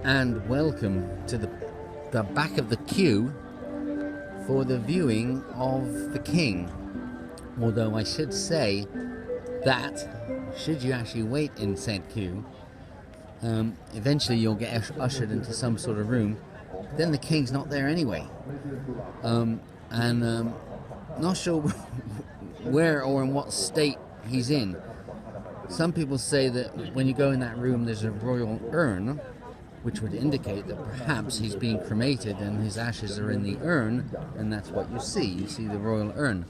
and welcome to the back of the queue for the viewing of the King. Although I should say that should you actually wait in said queue, eventually you'll get ushered into some sort of room. Then the King's not there anyway, not sure where or in what state he's in. Some people say that when you go in that room there's a royal urn, which would indicate that perhaps he's being cremated and his ashes are in the urn, and that's what you see. You see the royal urn.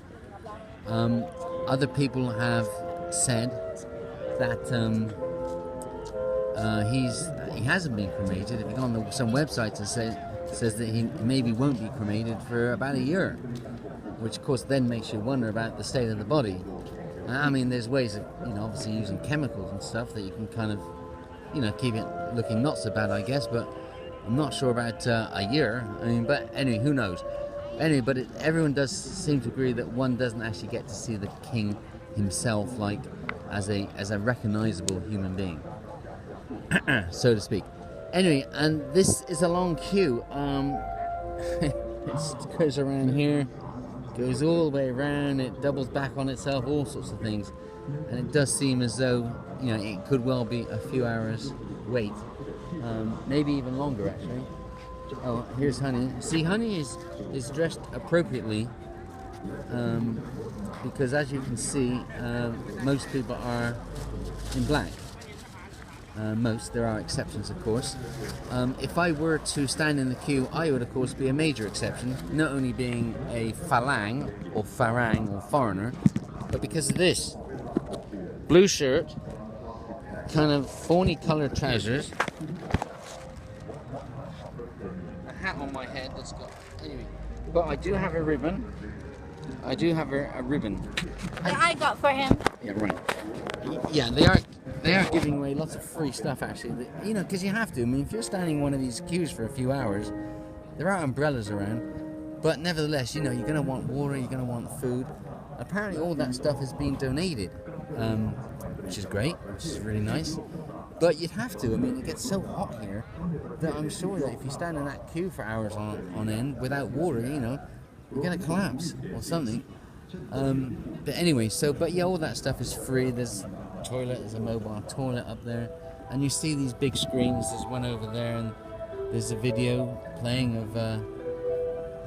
Other people have said that he hasn't been cremated. If you go on some websites and says that he maybe won't be cremated for about a year, which of course then makes you wonder about the state of the body. I mean, there's ways of, obviously using chemicals and stuff that you can kind of, keep it looking not so bad, I guess, but I'm not sure about a year. I mean, but anyway, who knows? Anyway, but everyone does seem to agree that one doesn't actually get to see the King himself, like as a recognizable human being, so to speak. Anyway, and this is a long queue. It goes around here, goes all the way around, it doubles back on itself, all sorts of things, and it does seem as though it could well be a few hours wait, maybe even longer actually. Oh, here's Honey. See, Honey is dressed appropriately, because as you can see, most people are in black. There are exceptions, of course. If I were to stand in the queue, I would, of course, be a major exception, not only being a Falang or Farang or foreigner, but because of this. Blue shirt, kind of fawny coloured trousers, a hat on my head that's got... Anyway, but I do have a ribbon. I do have a ribbon. That I got for him. Yeah, right. Yeah, they are giving away lots of free stuff, actually. Because you have to. I mean, if you're standing in one of these queues for a few hours, there are umbrellas around. But nevertheless, you're going to want water, you're going to want food. Apparently all that stuff is being donated, which is great, which is really nice. But you'd have to. I mean, it gets so hot here that I'm sure that if you stand in that queue for hours on end without water, you're going to collapse or something. But anyway, all that stuff is free. There's a toilet, there's a mobile toilet up there, and you see these big screens. There's one over there, and there's a video playing of the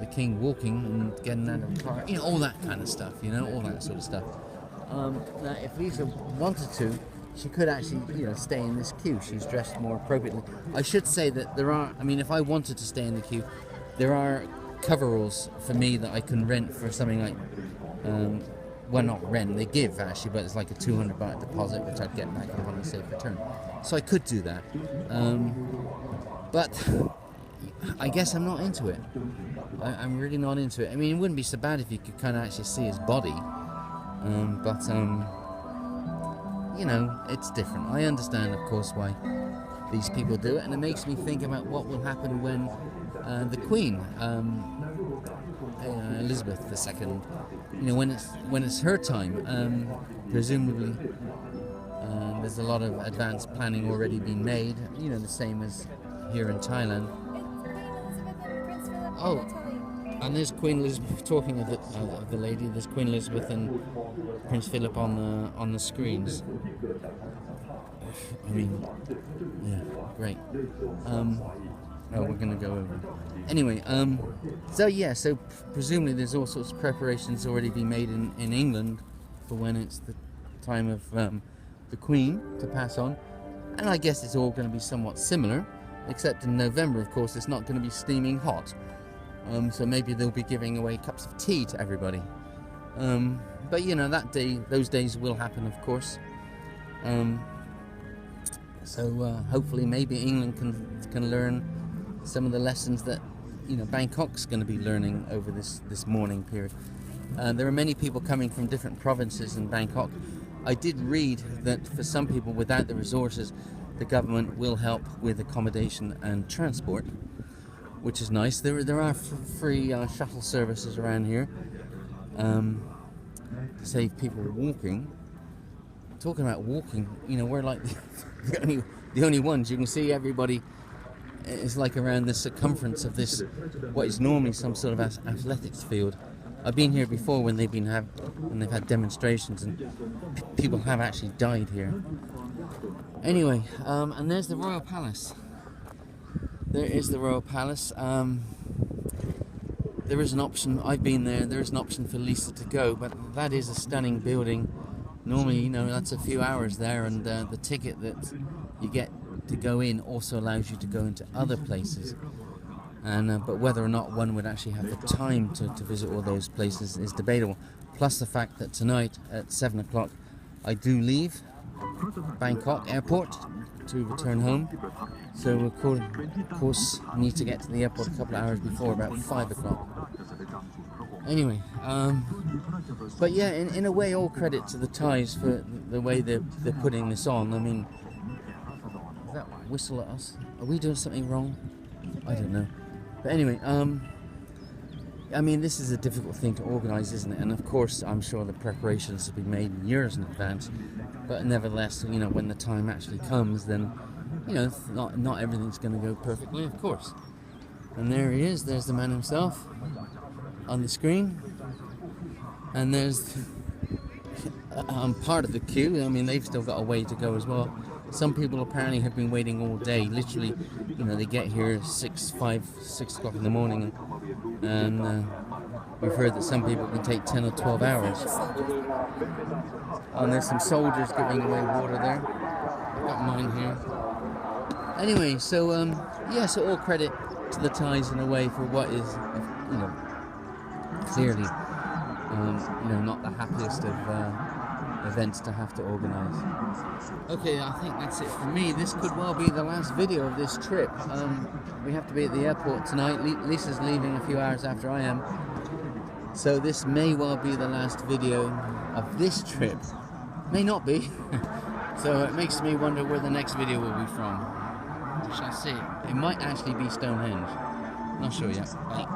King walking and getting out of the car. All that kind of stuff. All that sort of stuff. Now, if Liza wanted to, she could actually, stay in this queue. She's dressed more appropriately. I should say that there are. I mean, if I wanted to stay in the queue, there are coveralls for me that I can rent for something like. Well, not rent, they give actually, but it's like a 200 baht deposit, which I'd get back upon a safe return. So I could do that. But I guess I'm not into it. I'm really not into it. I mean, it wouldn't be so bad if you could kind of actually see his body. But it's different. I understand, of course, why these people do it, and it makes me think about what will happen when the Queen, Elizabeth II, when it's her time, presumably there's a lot of advanced planning already being made, the same as here in Thailand. Oh, and there's Queen Elizabeth, talking of the lady, there's Queen Elizabeth and Prince Philip on the screens. I mean, yeah, great. Oh, we're going to go over. Anyway, so presumably there's all sorts of preparations already been made in England for when it's the time of the Queen to pass on. And I guess it's all going to be somewhat similar, except in November, of course, it's not going to be steaming hot. So maybe they'll be giving away cups of tea to everybody. But, that day, those days will happen, of course. So hopefully maybe England can learn some of the lessons that Bangkok's going to be learning over this mourning period. There are many people coming from different provinces in Bangkok. I did read that for some people without the resources, the government will help with accommodation and transport, which is nice. There are free shuttle services around here to save people walking. Talking about walking, we're like the only ones. You can see everybody is like around the circumference of this, what is normally some sort of athletics field. I've been here before when they've had demonstrations, and people have actually died here. Anyway, and there's the Royal Palace. There is the Royal Palace. There is an option. I've been there. There is an option for Lisa to go, but that is a stunning building. Normally, that's a few hours there, and the ticket that you get to go in also allows you to go into other places. And but whether or not one would actually have the time to visit all those places is debatable. Plus the fact that tonight at 7 o'clock I do leave Bangkok airport to return home. So of course need to get to the airport a couple of hours before, about 5 o'clock. Anyway, but yeah, in a way, all credit to the Thais for the way they're putting this on. I mean, does that whistle at us? Are we doing something wrong? I don't know. But anyway, I mean, this is a difficult thing to organise, isn't it? And of course, I'm sure the preparations have been made years in advance. But nevertheless, when the time actually comes, then, not everything's going to go perfectly, of course. And there he is. There's the man himself on the screen. And there's part of the queue. I mean, they've still got a way to go as well. Some people apparently have been waiting all day. Literally, they get here 6 o'clock in the morning, and we've heard that some people can take 10 or 12 hours. And there's some soldiers giving away water there. I've got mine here. Anyway, so so all credit to the Thais in a way for what is, clearly, not the happiest of events to have to organise. Okay, I think that's it for me. This could well be the last video of this trip. We have to be at the airport tonight. Lisa's leaving a few hours after I am. So this may well be the last video of this trip. May not be. So it makes me wonder where the next video will be from. We shall see. It might actually be Stonehenge. Not sure yet. Bye.